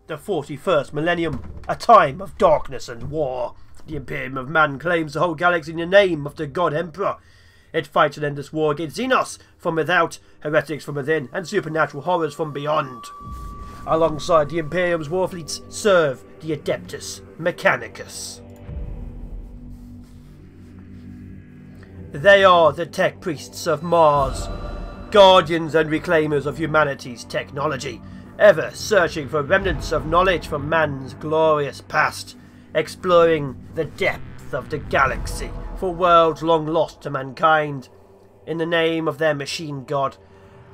The 41st millennium, a time of darkness and war. The Imperium of Man claims the whole galaxy in the name of the God Emperor. It fights an endless war against Xenos from without, heretics from within, and supernatural horrors from beyond. Alongside the Imperium's war fleets serve the Adeptus Mechanicus. They are the tech priests of Mars, guardians and reclaimers of humanity's technology, ever searching for remnants of knowledge from man's glorious past, exploring the depth of the galaxy for worlds long lost to mankind. In the name of their machine god,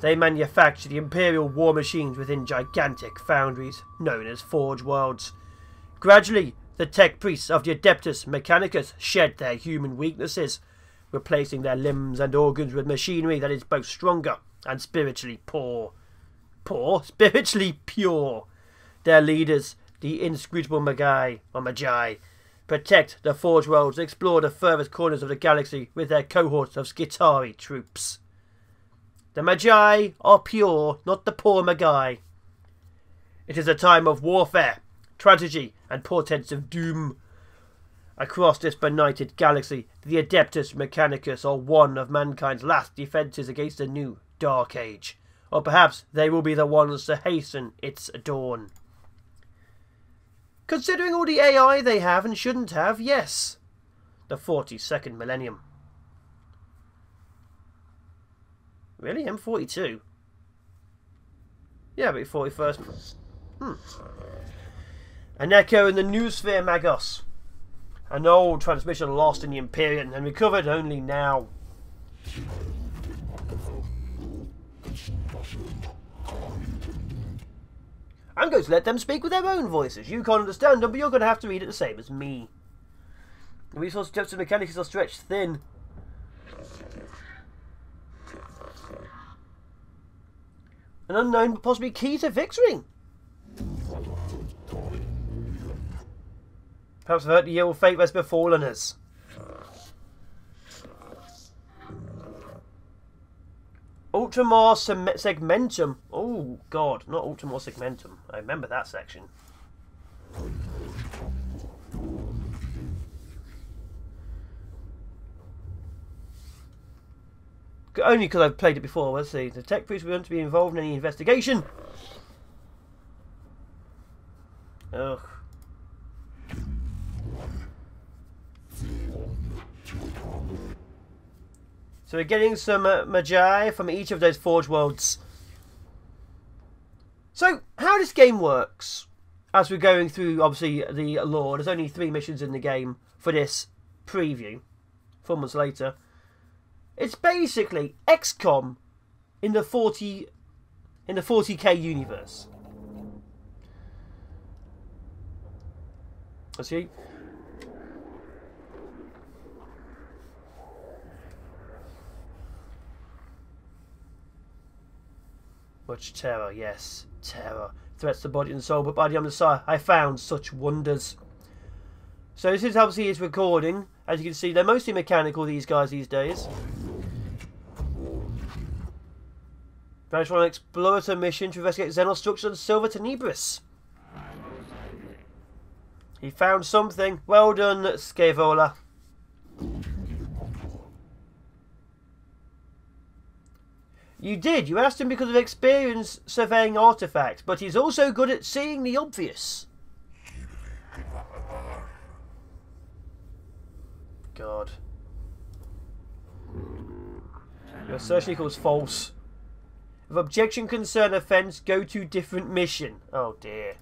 they manufacture the imperial war machines within gigantic foundries known as Forge Worlds. Gradually, the tech priests of the Adeptus Mechanicus shed their human weaknesses, replacing their limbs and organs with machinery that is both stronger and spiritually poor. Spiritually pure. Their leaders, the inscrutable Magi, protect the Forge Worlds and explore the furthest corners of the galaxy with their cohorts of Skitari troops. The Magi are pure, not the poor Magi. It is a time of warfare, tragedy, and portents of doom. Across this benighted galaxy, the Adeptus Mechanicus are one of mankind's last defences against a new Dark Age. Or perhaps they will be the ones to hasten its dawn. Considering all the AI they have and shouldn't have, yes. The 42nd millennium. Really? M42? Yeah, but 41st. An echo in the Noosphere, Magos. An old transmission lost in the Imperium and recovered only now. I'm going to let them speak with their own voices. You can't understand them, but you're going to have to read it the same as me. The resource Adeptus Mechanicus are stretched thin. An unknown but possibly key to victory. Perhaps avert the ill fate that's befallen us. Ultramar Segmentum. Oh, God. Not Ultramar Segmentum. I remember that section. Only because I've played it before. Let's see. The tech priests want to be involved in any investigation. Ugh. So we're getting some Magi from each of those Forge Worlds. So, how this game works, as we're going through, obviously, the lore, there's only 3 missions in the game for this preview, 4 months later. It's basically XCOM in the 40k universe. Let's see. Much terror, yes, terror. Threats to body and soul, but by the Messiah, I found such wonders. So this is obviously his recording. As you can see, they're mostly mechanical, these guys these days. Vanished on an explorator mission to investigate Xenos structures on Silva Tenebris. He found something. Well done, Scaevola. You did. You asked him because of experience surveying artifacts, but he's also good at seeing the obvious. God. Your assertion equals false. If objection, concern, offence, go to different mission. Oh dear.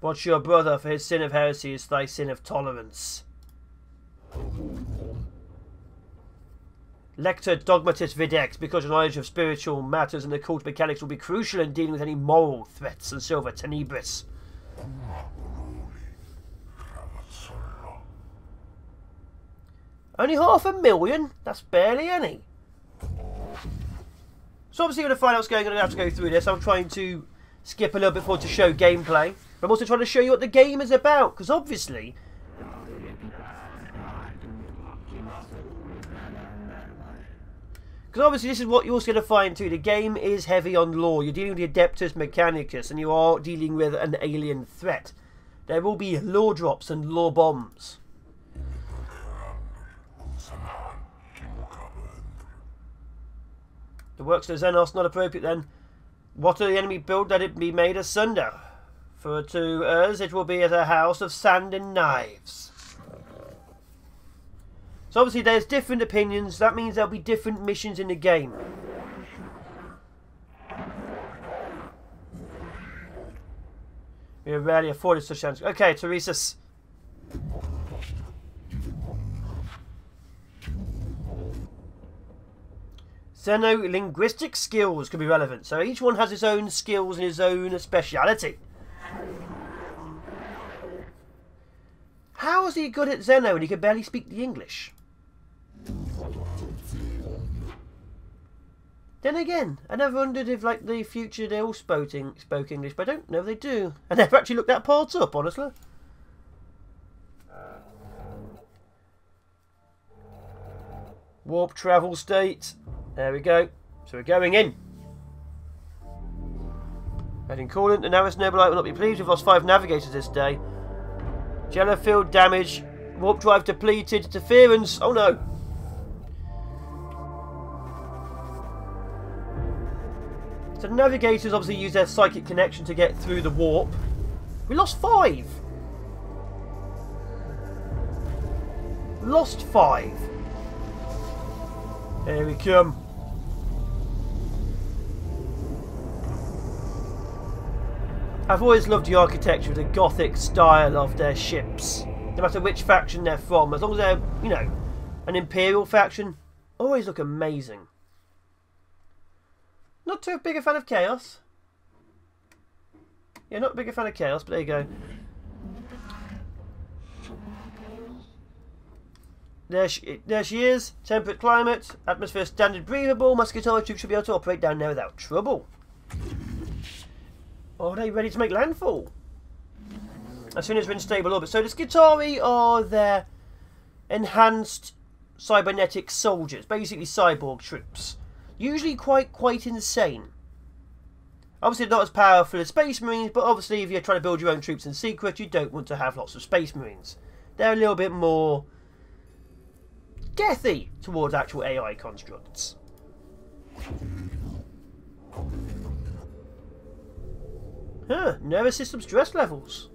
Watch your brother, for his sin of heresy is thy sin of tolerance. Lector Dogmatus Videx, because your knowledge of spiritual matters and occult mechanics will be crucial in dealing with any moral threats in Silva Tenebris. Only 500,000? That's barely any. So obviously we're going to find out what's going on. I'm going to have to go through this. I'm trying to skip a little bit forward to show gameplay. But I'm also trying to show you what the game is about, because obviously... Because obviously this is what you're also going to find too. The game is heavy on lore. You're dealing with the Adeptus Mechanicus and you are dealing with an alien threat. There will be lore drops and lore bombs. The works of Xenos not appropriate then. What will the enemy build that it be made asunder? For to us it will be as a house of sand and knives. So obviously there's different opinions. That means there'll be different missions in the game. We are rarely afforded such chance. Okay, Teresa's. Xeno-linguistic skills could be relevant. So each one has its own skills and his own speciality. How is he good at Xeno when he can barely speak the English? Then again, I never wondered if, like, the future they all spoke English, but I don't know if they do. I never actually looked that part up, honestly. Warp travel state. There we go. So we're going in. Heading coolant. The Navis Nobilite will not be pleased. We've lost 5 navigators this day. Jello field damage. Warp drive depleted. Interference. Oh no. So the navigators obviously use their psychic connection to get through the warp. We lost 5. Lost 5. Here we come. I've always loved the architecture, the Gothic style of their ships. No matter which faction they're from, as long as they're, you know, an Imperial faction, always look amazing. Not too big a fan of Chaos. Yeah, not a big fan of Chaos, but there you go. There she is. Temperate climate. Atmosphere standard breathable. Musketeer troops should be able to operate down there without trouble. Are they ready to make landfall? As soon as we're in stable orbit. So the Skitarii are their enhanced cybernetic soldiers. Basically cyborg troops. Usually quite insane. Obviously not as powerful as Space Marines, but obviously if you're trying to build your own troops in secret, you don't want to have lots of Space Marines. They're a little bit more deathy towards actual AI constructs. Huh, nervous system stress levels.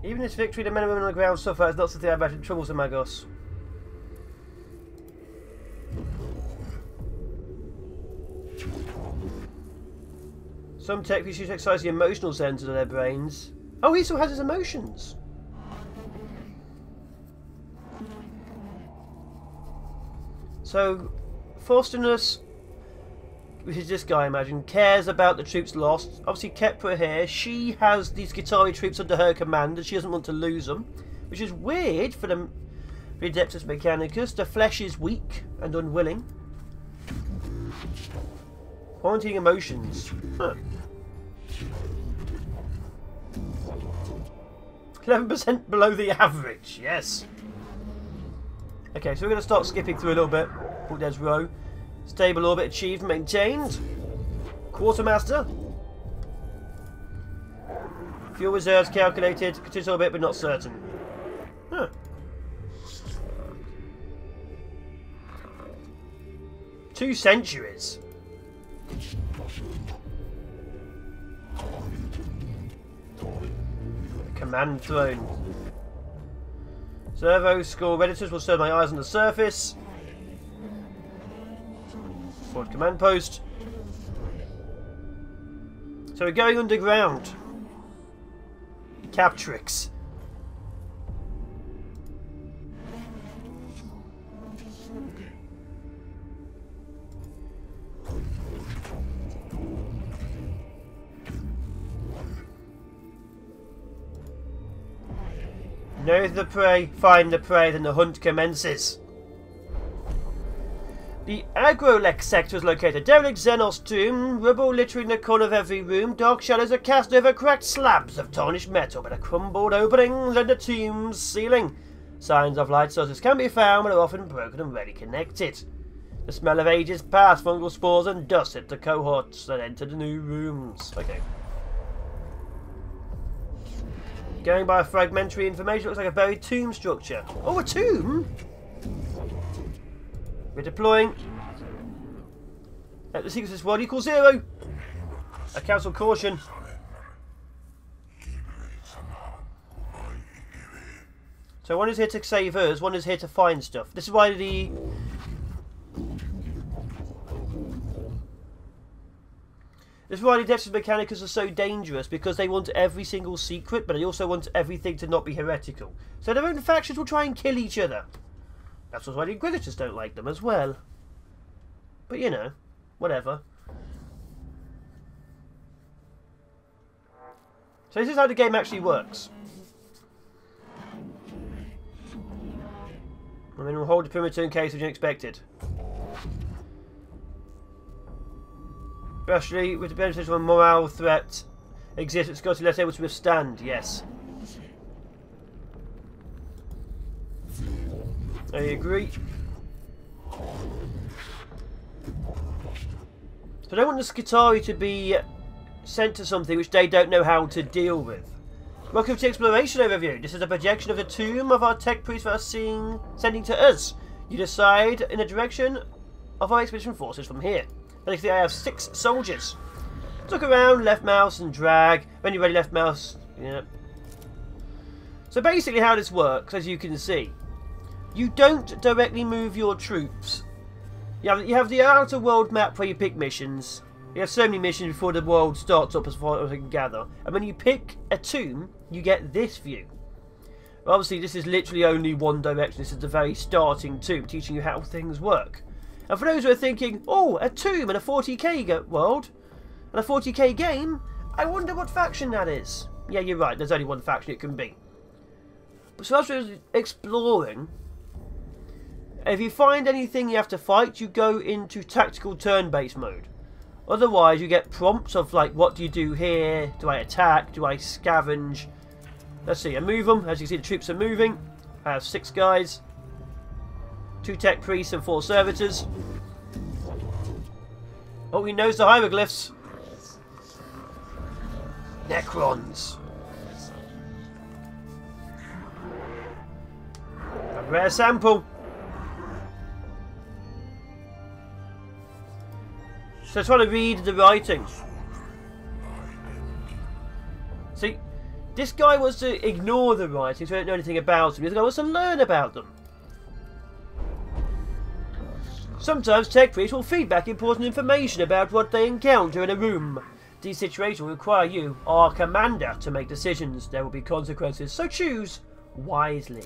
Even this victory, the men and women on the ground suffer as not something I imagine troubles the Magos. Some tech issues exercise the emotional centers of their brains. Oh, he still has his emotions. So, Faustinius, which is this guy, I imagine, cares about the troops lost. Obviously, Kepra here, she has these Skitarii troops under her command, and she doesn't want to lose them, which is weird for the Adeptus Mechanicus. The flesh is weak and unwilling. Quarantining emotions. Huh. 11% below the average, yes. Okay, so we're going to start skipping through a little bit. Oh, there's row. Stable orbit achieved, maintained. Quartermaster. Fuel reserves calculated. Continuous orbit, but not certain. Huh. Two centuries. Command throne. Servo score editors will serve my eyes on the surface. Forward command post. So we're going underground. Captrix. Know the prey, find the prey, then the hunt commences. The Agrolek sector is located. Derelict Xenos tomb, rubble littering the corner of every room. Dark shadows are cast over cracked slabs of tarnished metal by the crumbled openings and the tomb's ceiling. Signs of light sources can be found but are often broken and rarely connected. The smell of ages past, fungal spores and dust hit the cohorts that enter the new rooms. Okay. Going by fragmentary information, looks like a buried tomb structure. Oh, a tomb? We're deploying. At the sequence is world equals 0. A council caution. So one is here to save us, one is here to find stuff. This is why the... This is why the Adeptus Mechanicus are so dangerous, because they want every single secret, but they also want everything to not be heretical. So their own factions will try and kill each other. That's why the Inquisitors don't like them as well. But you know, whatever. So this is how the game actually works. And then we'll hold the perimeter in case of the unexpected. Especially with the benefit of a morale threat exists, it's got to be less able to withstand, yes. I agree. So I don't want the Skitarii to be sent to something which they don't know how to deal with. Welcome to the exploration overview. This is a projection of the tomb of our tech priests that are sending to us. You decide in the direction of our expedition forces from here. Basically, I have 6 soldiers. Look around, left mouse and drag. When you're ready, left mouse. Yeah. So basically how this works, as you can see, you don't directly move your troops. You have the outer world map where you pick missions. You have so many missions before the world starts up as far as I can gather. And when you pick a tomb, you get this view. Obviously, this is literally only one direction. This is the very starting tomb, teaching you how things work. And for those who are thinking, oh, a tomb and a 40k world, and a 40k game, I wonder what faction that is. Yeah, you're right, there's only one faction it can be. So as we're exploring, if you find anything you have to fight, you go into tactical turn-based mode. Otherwise, you get prompts of like, what do you do here? Do I attack? Do I scavenge? Let's see, I move them. As you can see, the troops are moving. I have 6 guys. 2 tech priests and 4 servitors. Oh, he knows the hieroglyphs. Necrons. A rare sample. So trying to read the writing. See, this guy wants to ignore the writing, so I don't know anything about them. This guy wants to learn about them. Sometimes tech priests will feed back important information about what they encounter in a room. These situations will require you, our commander, to make decisions. There will be consequences, so choose wisely.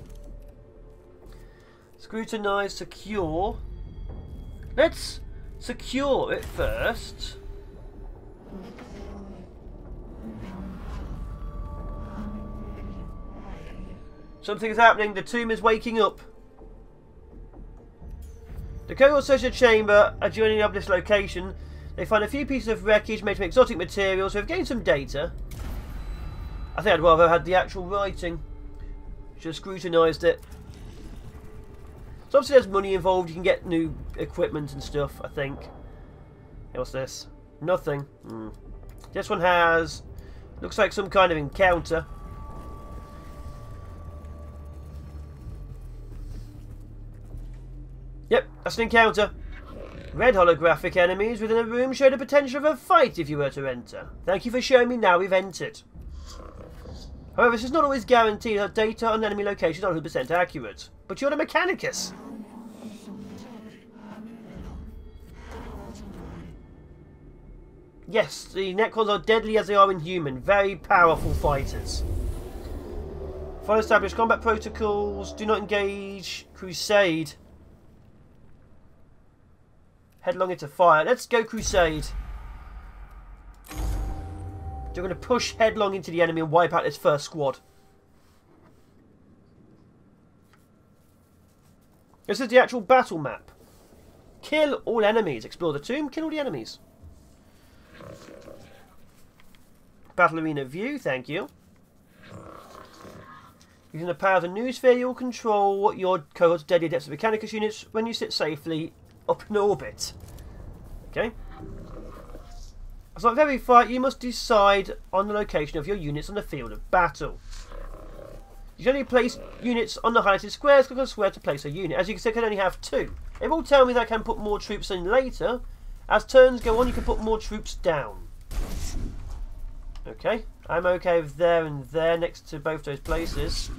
Scrutinize, secure. Let's secure it first. Something is happening. The tomb is waking up. The cohort search the chamber adjoining up this location. They find a few pieces of wreckage made from exotic materials. So we've gained some data. I think I'd rather have had the actual writing. Should have scrutinised it. So obviously there's money involved. You can get new equipment and stuff, I think. Hey, what's this? Nothing. This one has... looks like some kind of encounter. Yep, that's an encounter. Red holographic enemies within a room show the potential of a fight if you were to enter. Thank you for showing me now we've entered. However, this is not always guaranteed that data on enemy locations are 100% accurate. But you're the Mechanicus. Yes, the Necrons are deadly as they are inhuman. Very powerful fighters. Follow established combat protocols. Do not engage. Crusade. Headlong into fire. Let's go Crusade. We're going to push headlong into the enemy and wipe out this first squad. This is the actual battle map. Kill all enemies. Explore the tomb. Kill all the enemies. Battle arena view. Thank you. Using the power of the new sphere, you'll control your cohort's deadly Adeptus Mechanicus units when you sit safely up in orbit. Okay? So at every fight, you must decide on the location of your units on the field of battle. You can only place units on the highlighted squares. Click on a square to place a unit. As you can see, I can only have 2. It will tell me that I can put more troops in later. As turns go on, you can put more troops down. Okay, I'm okay with there and there next to both those places.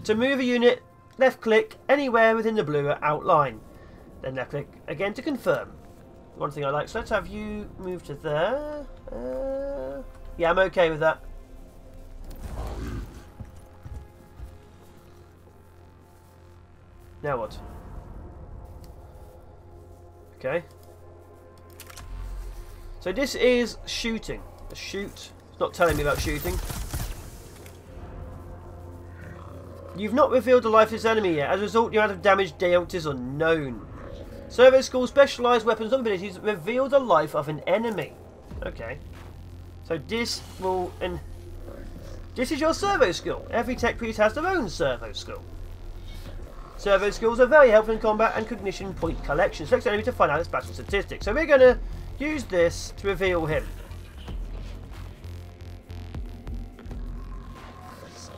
To move a unit, left click anywhere within the blue outline. Then left click again to confirm. One thing I like, so let's have you move to there. Yeah, I'm okay with that. Now what? Okay. So this is shooting. A shoot. It's not telling me about shooting. You've not revealed the life of this enemy yet. As a result, your amount of damage dealt is unknown. Servo school specialised weapons and abilities reveal the life of an enemy. Okay. So this will... This is your servo skill. Every tech priest has their own servo skill. Servo skills are very helpful in combat and cognition point collection. Select the enemy to find out its battle statistics. So we're going to use this to reveal him.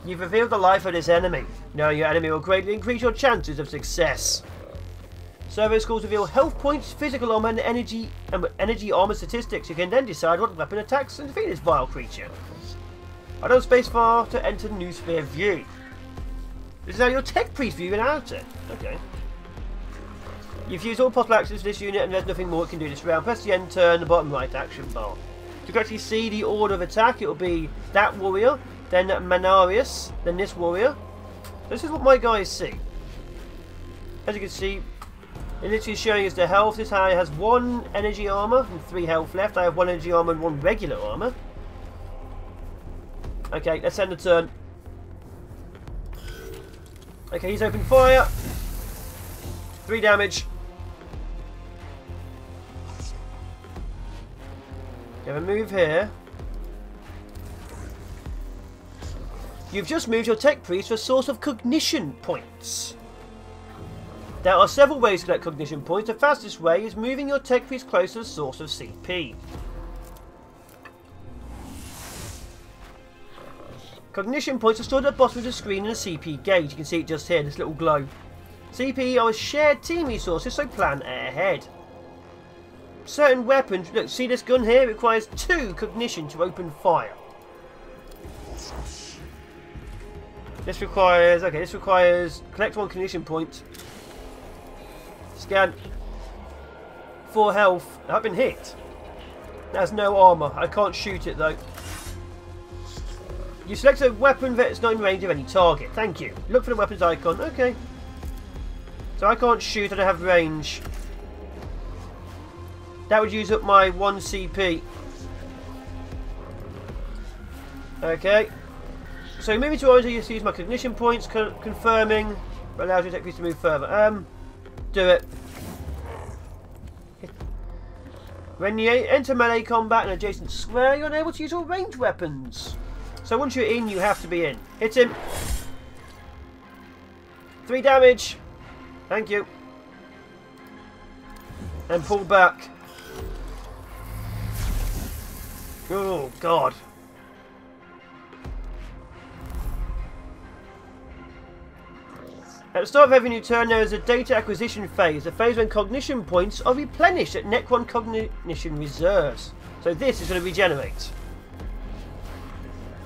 You've revealed the life of this enemy. Knowing your enemy will greatly increase your chances of success. Servo skills reveal health points, physical armor, and energy armor statistics. You can then decide what weapon attacks and defeat this vile creature. I don't spacebar to enter new sphere view. This is how your tech priest view in outer. Okay. You've used all possible actions for this unit and there's nothing more it can do this round. Press the end turn, the bottom right action bar. To correctly see the order of attack, it will be that warrior, then Manarius, then this warrior. This is what my guys see. As you can see, it literally is showing us the health. This guy has 1 energy armor and 3 health left. I have 1 energy armor and 1 regular armor. Okay, let's end the turn. Okay, he's opened fire. 3 damage. Have a move here. You've just moved your tech priest to a source of cognition points. There are several ways to collect cognition points. The fastest way is moving your tech priest close to the source of CP. Cognition points are stored at the bottom of the screen in a CP gauge. You can see it just here, this little glow. CP are a shared team resources, so plan ahead. Certain weapons, look, see this gun here? It requires 2 cognition to open fire. This requires, okay, this requires collect 1 cognition point. Scan. 4 health. I've been hit. That has no armour. I can't shoot it though. You select a weapon that is not in range of any target. Thank you. Look for the weapons icon. Okay. So I can't shoot, I don't have range. That would use up my 1 CP. Okay. So moving to orange, I used to use my cognition points, confirming, allows your tech piece to move further. Do it. When you enter melee combat in an adjacent square, you're unable to use all ranged weapons. So once you're in, you have to be in. Hit him. 3 damage. Thank you. And pull back. Oh, God. At the start of every new turn, there is a data acquisition phase, a phase when cognition points are replenished at Necron cognition reserves. So this is going to regenerate.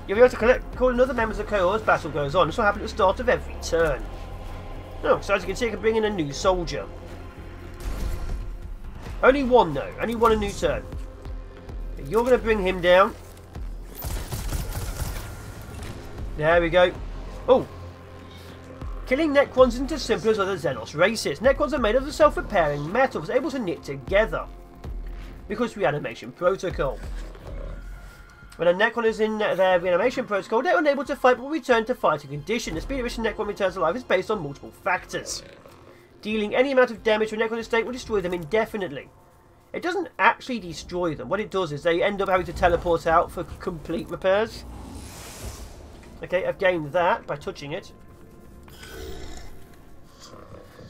You'll be able to call in other members of the cohort as battle goes on. This will happen at the start of every turn. Oh, so as you can see, I can bring in a new soldier. Only 1 though, only 1 a new turn. You're going to bring him down. There we go. Oh! Killing Necrons isn't as simple as other Xenos races. Necrons are made of the self-repairing metals able to knit together because reanimation protocol. When a Necron is in their reanimation protocol, they're unable to fight but will return to fighting condition. The speed at which a Necron returns to life is based on multiple factors. Dealing any amount of damage to a Necron estate will destroy them indefinitely. It doesn't actually destroy them. What it does is they end up having to teleport out for complete repairs. Okay, I've gained that by touching it.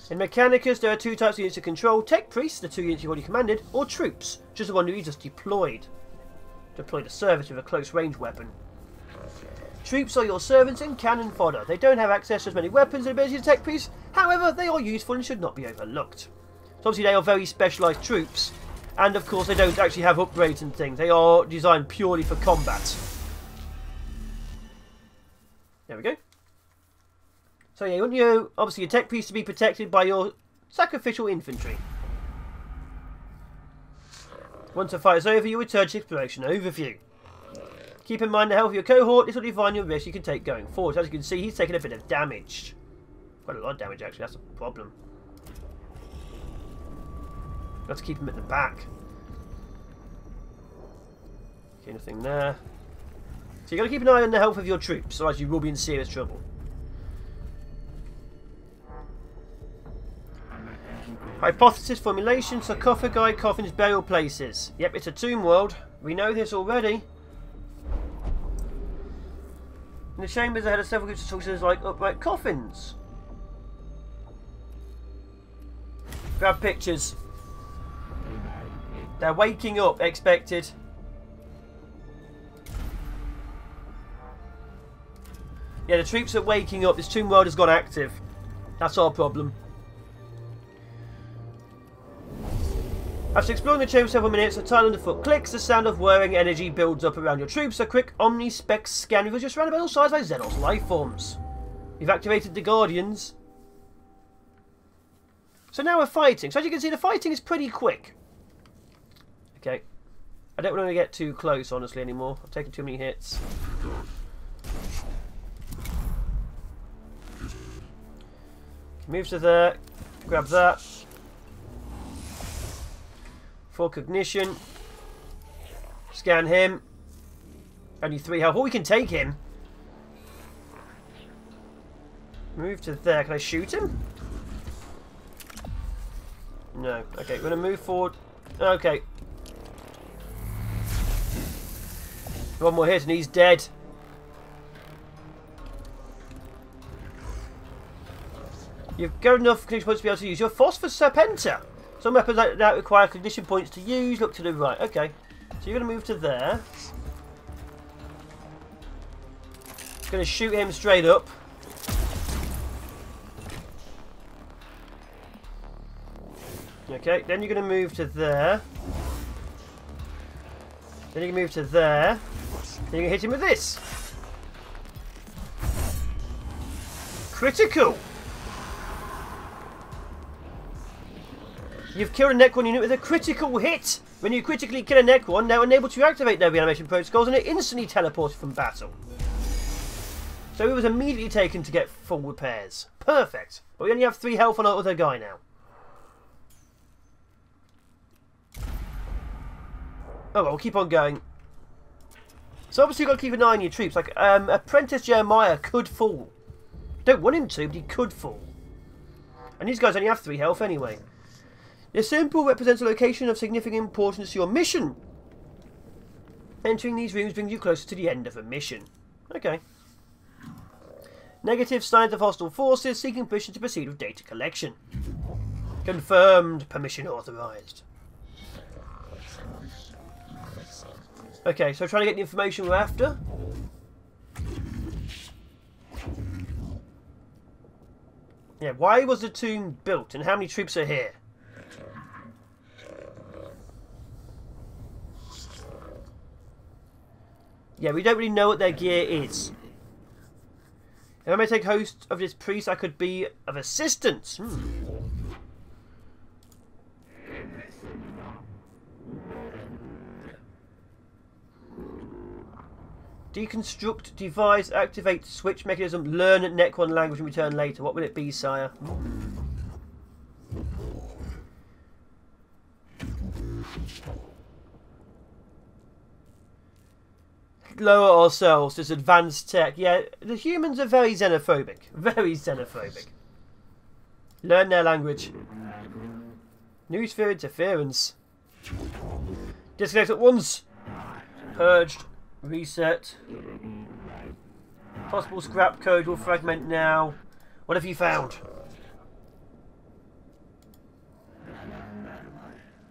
In Mechanicus, there are 2 types of units to control. Tech Priests, the 2 units you've already commanded, or Troops, just the one who you just deployed. Deployed a service with a close range weapon. Troops are your servants and cannon fodder. They don't have access to as many weapons and abilities as Tech Priests, however, they are useful and should not be overlooked. So obviously they are very specialised troops, and of course they don't actually have upgrades and things. They are designed purely for combat. There we go. So yeah, you want your, obviously your Tech Priests to be protected by your sacrificial infantry. Once the fight is over, you return to exploration overview. Keep in mind the health of your cohort. This will define your risk you can take going forward. As you can see, he's taking a bit of damage. Quite a lot of damage, actually. That's a problem. Got to keep him at the back. Okay, nothing there. So you've got to keep an eye on the health of your troops, otherwise you will be in serious trouble. Hypothesis formulation, sarcophagi, coffins, burial places. Yep, it's a tomb world. We know this already. In the chambers they had several groups of structures like upright coffins. Grab pictures. They're waking up, expected. Yeah, the troops are waking up. This tomb world has gone active. That's our problem. After exploring the chamber for several minutes, a tile underfoot clicks, the sound of whirring energy builds up around your troops. A quick omni-spec scan reveals you're surrounded by all sides by Xenos life forms. You've activated the Guardians. So now we're fighting. So as you can see, the fighting is pretty quick. Okay. I don't want to get too close, honestly, anymore. I've taken too many hits. Move to there. Grab that. For cognition. Scan him. Only 3 health. Oh, we can take him. Move to there. Can I shoot him? No. Okay, we're going to move forward. Okay. One more hit and he's dead. You've got enough cognition points to be able to use your Phosphor Serpenter. Some weapons like that require cognition points to use. Look to the right. Okay. So you're going to move to there. Going to shoot him straight up. Okay. Then you're going to move to there. Then you can move to there. Then you can hit him with this. Critical. You've killed a Necron unit with a critical hit. When you critically kill a Necron, they're unable to activate their reanimation protocols and are instantly teleported from battle. So he was immediately taken to get full repairs. Perfect. But we only have 3 health on our other guy now. Oh well, we'll keep on going. So obviously you've got to keep an eye on your troops. Like, Apprentice Jeremiah could fall. Don't want him to, but he could fall. And these guys only have 3 health anyway. The symbol represents a location of significant importance to your mission. Entering these rooms brings you closer to the end of a mission. Okay. Negative signs of hostile forces seeking permission to proceed with data collection. Confirmed. Permission authorized. Okay, so trying to get the information we're after. Yeah, why was the tomb built and how many troops are here? Yeah, we don't really know what their gear is. If I may take host of this priest, I could be of assistance. Deconstruct, devise, activate, switch mechanism, learn Necron language and return later. What will it be, sire? Lower ourselves, this advanced tech. Yeah, the humans are very xenophobic. Very xenophobic. Learn their language. New sphere interference. Disconnect at once. Purged. Reset. Possible scrap code will fragment now. What have you found?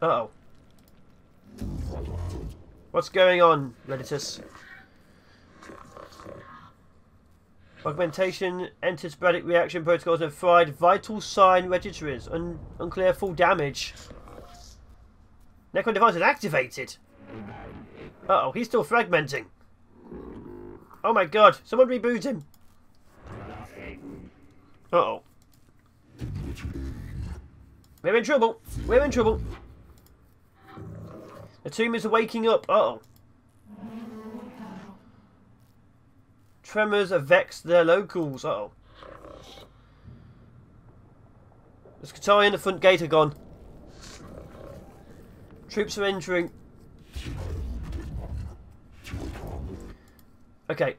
Uh-oh. What's going on, Redditus? Augmentation entered sporadic reaction protocols have fried vital sign registries. Unclear full damage. Necron device is activated. Uh-oh, he's still fragmenting. Oh my god, someone reboot him. Uh-oh. We're in trouble. We're in trouble. The tomb is waking up. Uh-oh. Tremors have vexed their locals. Uh-oh. The Scutari and the front gate are gone. Troops are entering. Okay.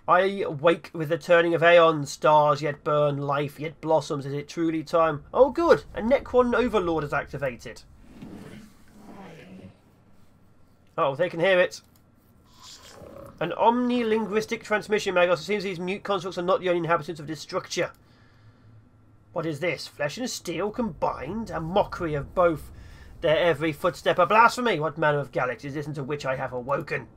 I wake with the turning of aeons. Stars yet burn, life yet blossoms. Is it truly time? Oh good! A Necron Overlord is activated. Oh, they can hear it. An omnilinguistic transmission, Magos. It seems these mute constructs are not the only inhabitants of this structure. What is this? Flesh and steel combined? A mockery of both. Their every footstep a blasphemy. What manner of galaxy is this into which I have awoken?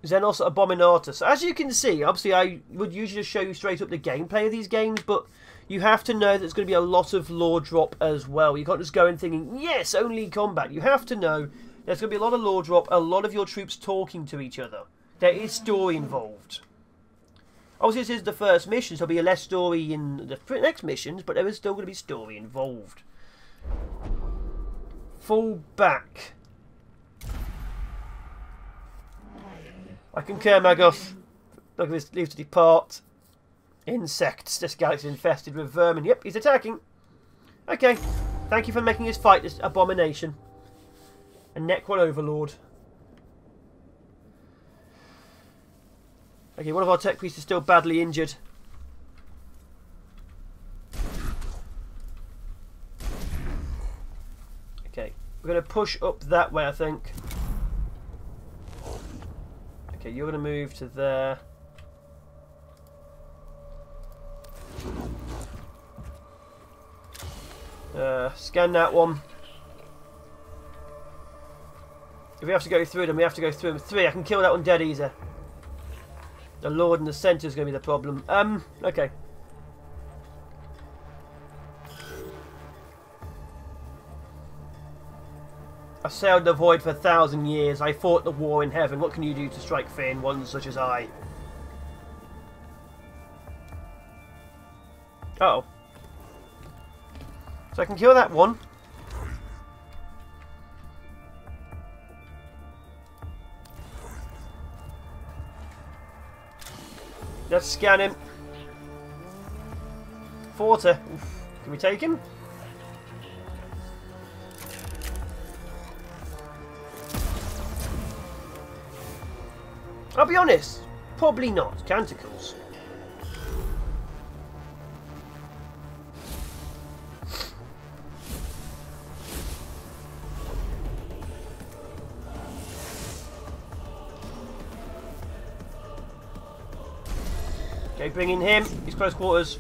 Xenos Abominatus. As you can see, obviously I would usually just show you straight up the gameplay of these games, but you have to know that there's going to be a lot of lore drop as well. You can't just go in thinking, yes, only combat. You have to know there's going to be a lot of lore drop, a lot of your troops talking to each other. There is story involved. Obviously, this is the first mission, so there'll be less story in the next missions, but there is still going to be story involved. Fall back. I concur, Magos. Look at this, leave to depart. Insects. This galaxy is infested with vermin. Yep, he's attacking. Okay. Thank you for making us fight this abomination. A Necron Overlord. Okay, one of our tech priests is still badly injured. Okay, we're going to push up that way, I think. Okay, you're going to move to there. Scan that one. If we have to go through them, we have to go through them. 3, I can kill that one dead easy. The Lord in the centre is going to be the problem. Okay. I sailed the void for 1,000 years. I fought the war in heaven. What can you do to strike fear in one such as I? Uh-oh. So I can kill that one. Let's scan him. 40. Oof. Can we take him? I'll be honest. Probably not. Canticles. Okay, bring in him. He's close quarters.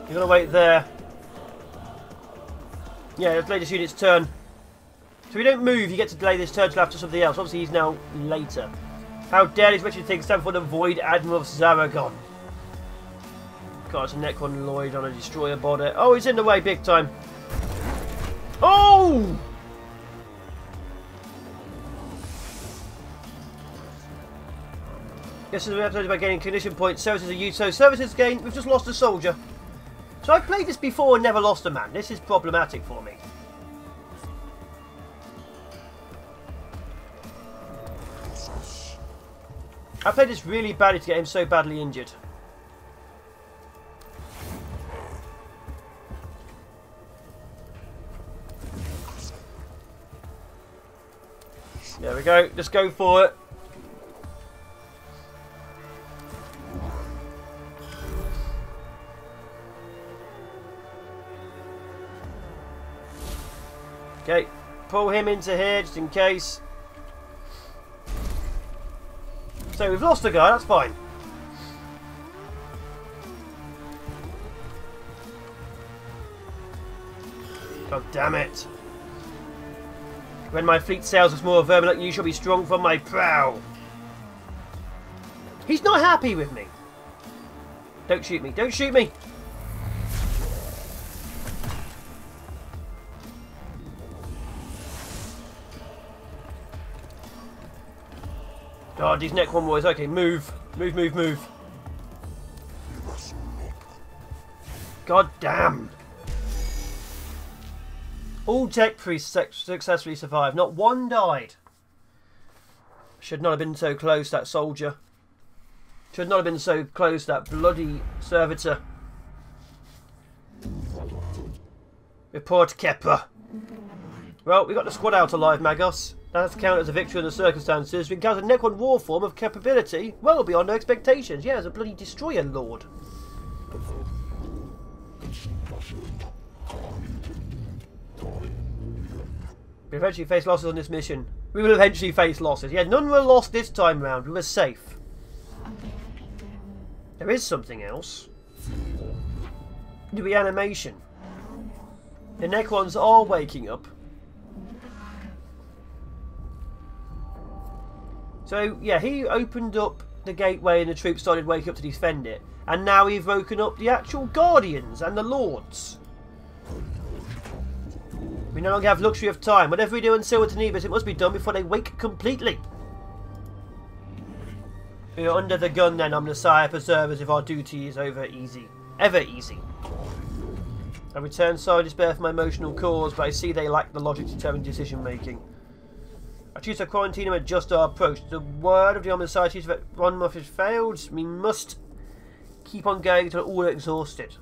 You're gonna wait there. Yeah, let's delay this unit's turn. So if you don't move, you get to delay this turn till after something else. Obviously, he's now later. How dare these wretched things stand for the Void Admiral of Zaragon? God, it's a Necron Lloyd on a destroyer body. Oh, he's in the way big time. Oh! This is the episode about gaining cognition points. Services are used. So services gained. We've just lost a soldier. So I've played this before and never lost a man. This is problematic for me. I played this really badly to get him so badly injured. There we go. Let's go for it. pull him into here just in case. So we've lost a guy, that's fine. God damn it. When my fleet sails with more vermin like you shall be strong from my prow. He's not happy with me. Don't shoot me, don't shoot me. God, these Necron boys. Okay, move. Move, move, move. God damn. All tech priests successfully survived. Not one died. Should not have been so close, that soldier. Should not have been so close, that bloody servitor. Report Kepler. Well, we got the squad out alive, Magos. That's counted as a victory in the circumstances. We encountered a Necron war form of capability well beyond our expectations. Yeah, as a bloody destroyer lord. We eventually face losses on this mission. We will eventually face losses. Yeah, none were lost this time round. We were safe. There is something else. The reanimation. The Necrons are waking up. So, yeah, he opened up the gateway and the troops started waking up to defend it. And now we've woken up the actual Guardians and the Lords. We no longer have luxury of time. Whatever we do in Silva Tenebris, it must be done before they wake completely. We are under the gun then, Omnissiah. Preserve us if our duty is over easy. Ever easy. I return sorry and despair for my emotional cause, but I see they lack the logic to determine decision making. I choose to quarantine and adjust our approach. The word of the Omnissiah is that one month has failed. We must keep on going until all are exhausted.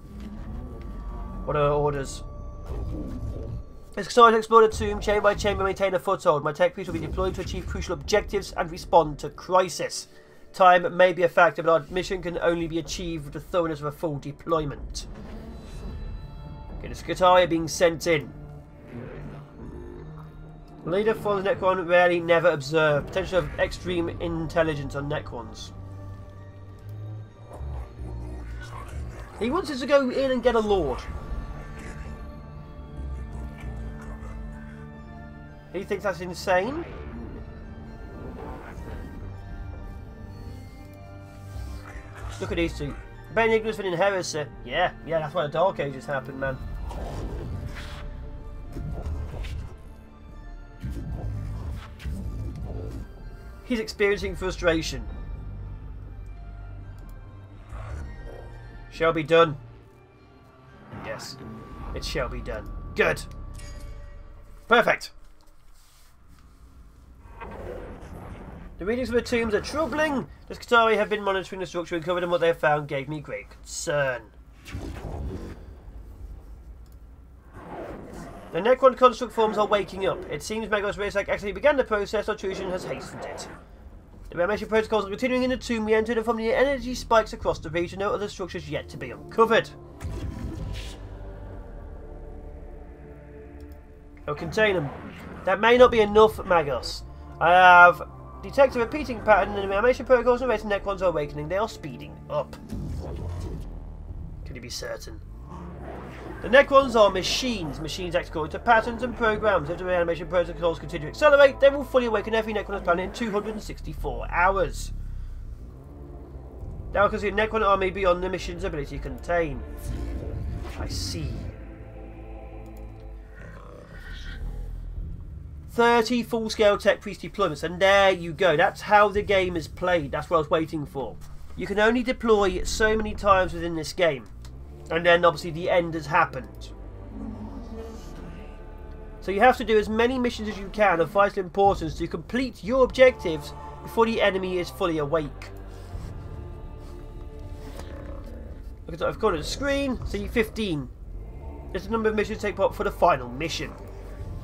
What are our orders? As Xari explore the tomb, chamber by chamber, maintain a foothold. My tech piece will be deployed to achieve crucial objectives and respond to crisis. Time may be a factor, but our mission can only be achieved with the thoroughness of a full deployment. Okay, the Skitarii are being sent in. Leader for the Necron rarely never observed. Potential of extreme intelligence on Necrons. He wants us to go in and get a lord. He thinks that's insane. Look at these two. Ben ignorance and heresy. Yeah, that's why the Dark Ages happened, man. He's experiencing frustration. Shall be done. Yes, it shall be done. Good. Perfect. The readings of the tombs are troubling. The Skitarii have been monitoring the structure and covered, and what they have found gave me great concern. The Necron construct forms are waking up. It seems Magos Raceac actually began the process, or Trucian has hastened it. The reanimation protocols are continuing in the tomb. We entered from the energy spikes across the region. No other structures yet to be uncovered. I'll contain them. That may not be enough, Magos. I have detected a repeating pattern in the reanimation protocols and raising Necrons are awakening. They are speeding up. Can you be certain? The Necrons are machines. Machines act according to patterns and programs. If the reanimation protocols continue to accelerate, they will fully awaken every Necron on the planet in 264 hours. Now I can see a Necron army beyond the mission's ability to contain. I see. 30 full-scale tech priest deployments, and there you go. That's how the game is played. That's what I was waiting for. You can only deploy so many times within this game, and then obviously the end has happened. So you have to do as many missions as you can of vital importance to complete your objectives before the enemy is fully awake. Look at that, I've got it on the screen. See, 15. There's the number of missions to take part for the final mission.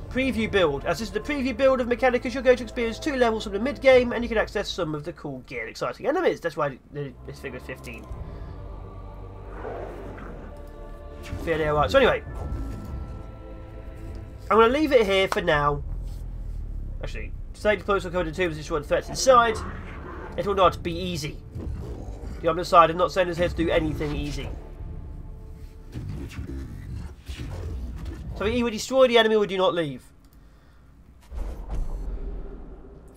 Preview build. As this is the preview build of Mechanicus, you're going to experience 2 levels from the mid-game, and you can access some of the cool gear and exciting enemies. That's why this figure is 15. Fairly alright. So anyway, I'm going to leave it here for now. actually. State deployments will come into tombs and destroy the threats inside. It will not be easy. The Omnus side, I'm not saying us here to do anything easy. So we either destroy the enemy or do not leave.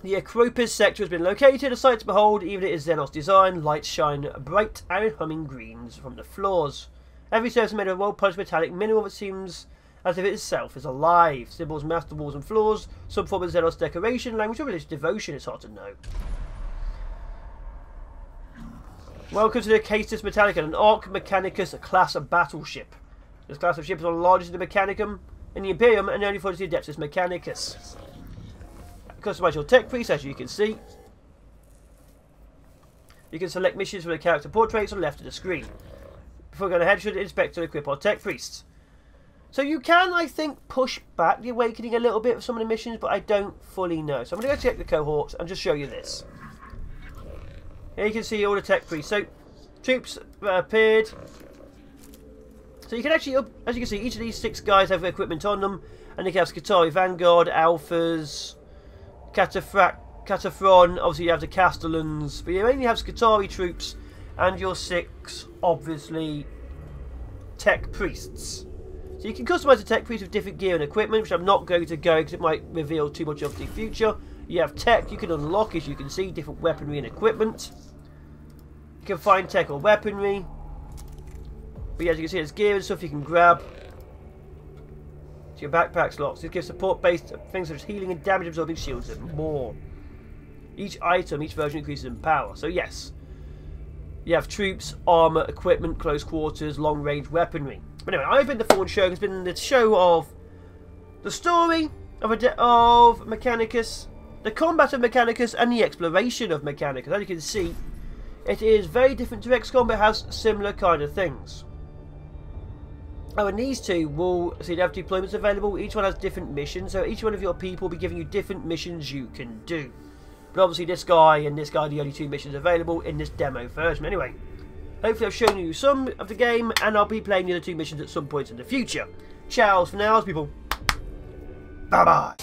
The Acropis sector has been located, a sight to behold, even it is Xenos design. Lights shine bright and humming greens from the floors. Every surface is made of well-polished metallic mineral that seems as if it itself is alive. Symbols mask the walls and floors, some form of Xenos decoration, language of religious devotion, it's hard to know. Welcome to the Adeptus Mechanicus, an Arc Mechanicus class of battleship. This class of ship is one of the largest in the Mechanicum, in the Imperium, and only for the Adeptus Mechanicus. Customize your tech priest, as you can see. You can select missions from the character portraits on the left of the screen. Before going ahead, should inspect and equip our tech priests. So you can, I think, push back the awakening a little bit for some of the missions, but I don't fully know. So I'm going to go check the cohorts and just show you this. Here you can see all the tech priests. So troops appeared. So you can actually, as you can see, each of these 6 guys have equipment on them, and they can have Skitarii Vanguard, Alphas, Cataphron, obviously you have the Castellans, but you mainly have Skitarii troops and your 6, obviously, tech priests. So you can customise the tech priest with different gear and equipment, which I'm not going to go because it might reveal too much of the future. You have tech, you can unlock, as you can see, different weaponry and equipment. You can find tech or weaponry. But yeah, as you can see, there's gear and stuff you can grab. So your backpack slots. This gives support-based things such as healing and damage-absorbing shields and more. Each item, each version increases in power. So yes, you have troops, armour, equipment, close quarters, long-range weaponry. But anyway, I've been the Fawn Show. It's been the show of the story of Mechanicus, the combat of Mechanicus, and the exploration of Mechanicus. As you can see, it is very different to XCOM, but has similar kind of things. Oh, and these two will see they have deployments available. Each one has different missions, so each one of your people will be giving you different missions you can do. But obviously this guy and this guy are the only 2 missions available in this demo version. Anyway, hopefully I've shown you some of the game, and I'll be playing the other 2 missions at some point in the future. Ciao for now, people. Bye-bye.